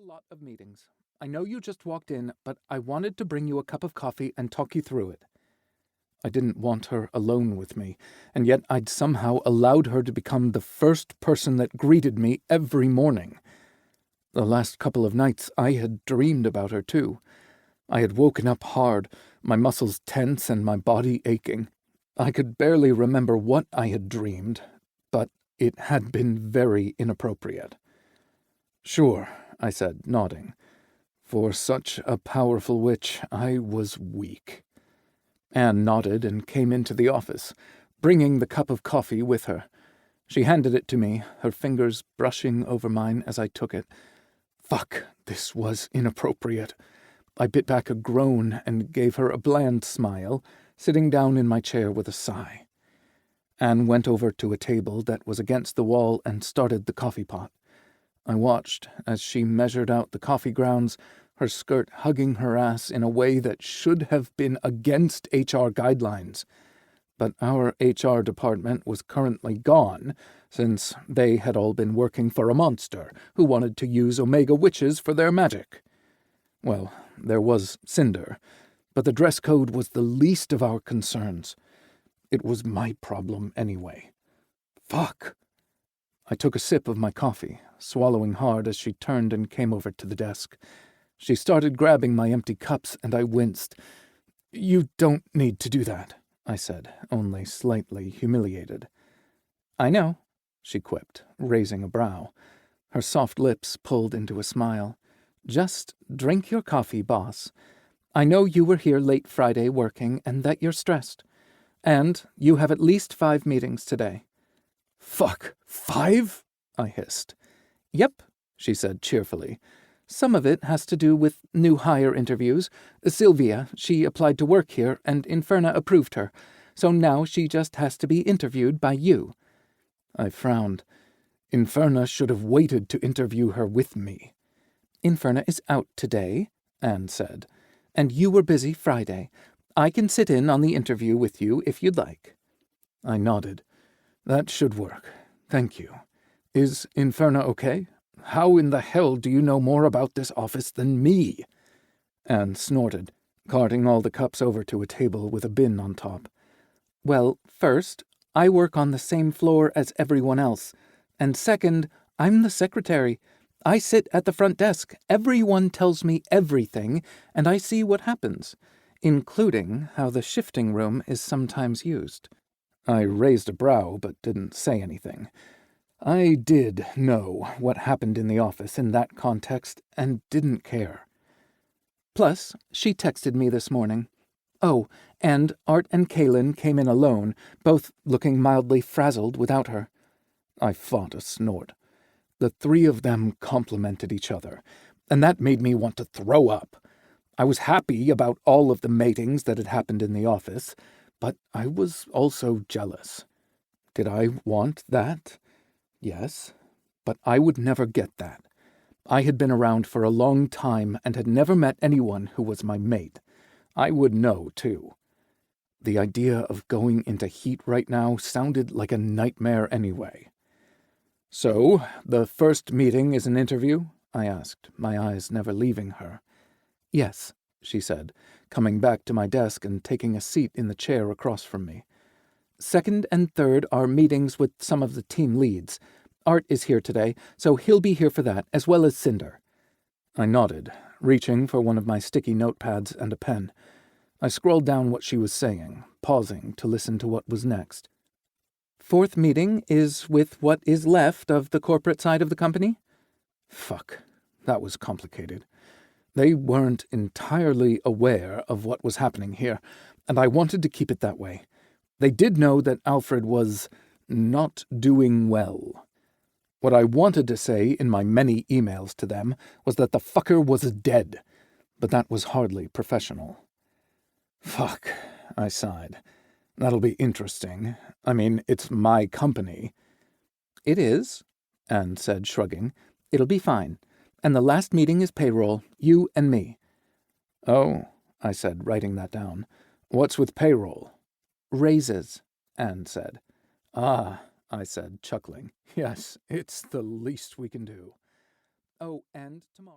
lot of meetings. I know you just walked in, but I wanted to bring you a cup of coffee and talk you through it. I didn't want her alone with me, and yet I'd somehow allowed her to become the first person that greeted me every morning. The last couple of nights I had dreamed about her too. I had woken up hard, my muscles tense and my body aching. I could barely remember what I had dreamed, but it had been very inappropriate. "Sure," I said, nodding. For such a powerful witch, I was weak. Anne nodded and came into the office, bringing the cup of coffee with her. She handed it to me, her fingers brushing over mine as I took it. Fuck, this was inappropriate. I bit back a groan and gave her a bland smile, sitting down in my chair with a sigh. Anne went over to a table that was against the wall and started the coffee pot. I watched as she measured out the coffee grounds, her skirt hugging her ass in a way that should have been against HR guidelines. But our HR department was currently gone, since they had all been working for a monster who wanted to use Omega witches for their magic. Well, there was Cinder, but the dress code was the least of our concerns. It was my problem anyway. Fuck! I took a sip of my coffee, swallowing hard as she turned and came over to the desk. She started grabbing my empty cups, and I winced. "You don't need to do that," I said, only slightly humiliated. "I know," she quipped, raising a brow. Her soft lips pulled into a smile. "Just drink your coffee, boss. I know you were here late Friday working and that you're stressed. And you have at least 5 meetings today." "Fuck, 5?" I hissed. "Yep," she said cheerfully. "Some of it has to do with new hire interviews. Sylvia, she applied to work here, and Inferna approved her, so now she just has to be interviewed by you." I frowned. Inferna should have waited to interview her with me. "Inferna is out today," Anne said, "and you were busy Friday. I can sit in on the interview with you if you'd like." I nodded. "That should work. Thank you. Is Inferna okay? How in the hell do you know more about this office than me?" Anne snorted, carting all the cups over to a table with a bin on top. "Well, first, I work on the same floor as everyone else. And second, I'm the secretary. I sit at the front desk. Everyone tells me everything, and I see what happens, including how the shifting room is sometimes used." I raised a brow but didn't say anything. I did know what happened in the office in that context and didn't care. "Plus, she texted me this morning. Oh, and Art and Kaylin came in alone, both looking mildly frazzled without her." I fought a snort. The 3 of them complimented each other, and that made me want to throw up. I was happy about all of the matings that had happened in the office, but I was also jealous. Did I want that? Yes, but I would never get that. I had been around for a long time and had never met anyone who was my mate. I would know, too. The idea of going into heat right now sounded like a nightmare anyway. "So, the first meeting is an interview?" I asked, my eyes never leaving her. "Yes," she said, coming back to my desk and taking a seat in the chair across from me. "Second and third are meetings with some of the team leads. Art is here today, so he'll be here for that, as well as Cinder." I nodded, reaching for one of my sticky notepads and a pen. I scrolled down what she was saying, pausing to listen to what was next. "Fourth meeting is with what is left of the corporate side of the company?" Fuck, that was complicated. They weren't entirely aware of what was happening here, and I wanted to keep it that way. They did know that Alfred was not doing well. What I wanted to say in my many emails to them was that the fucker was dead, but that was hardly professional. "Fuck," I sighed. "That'll be interesting. I mean, it's my company." "It is," Anne said, shrugging. "It'll be fine. And the last meeting is payroll, you and me." "Oh," I said, writing that down. "What's with payroll?" "Raises," Anne said. "Ah," I said, chuckling. "Yes, it's the least we can do." "Oh, and tomorrow."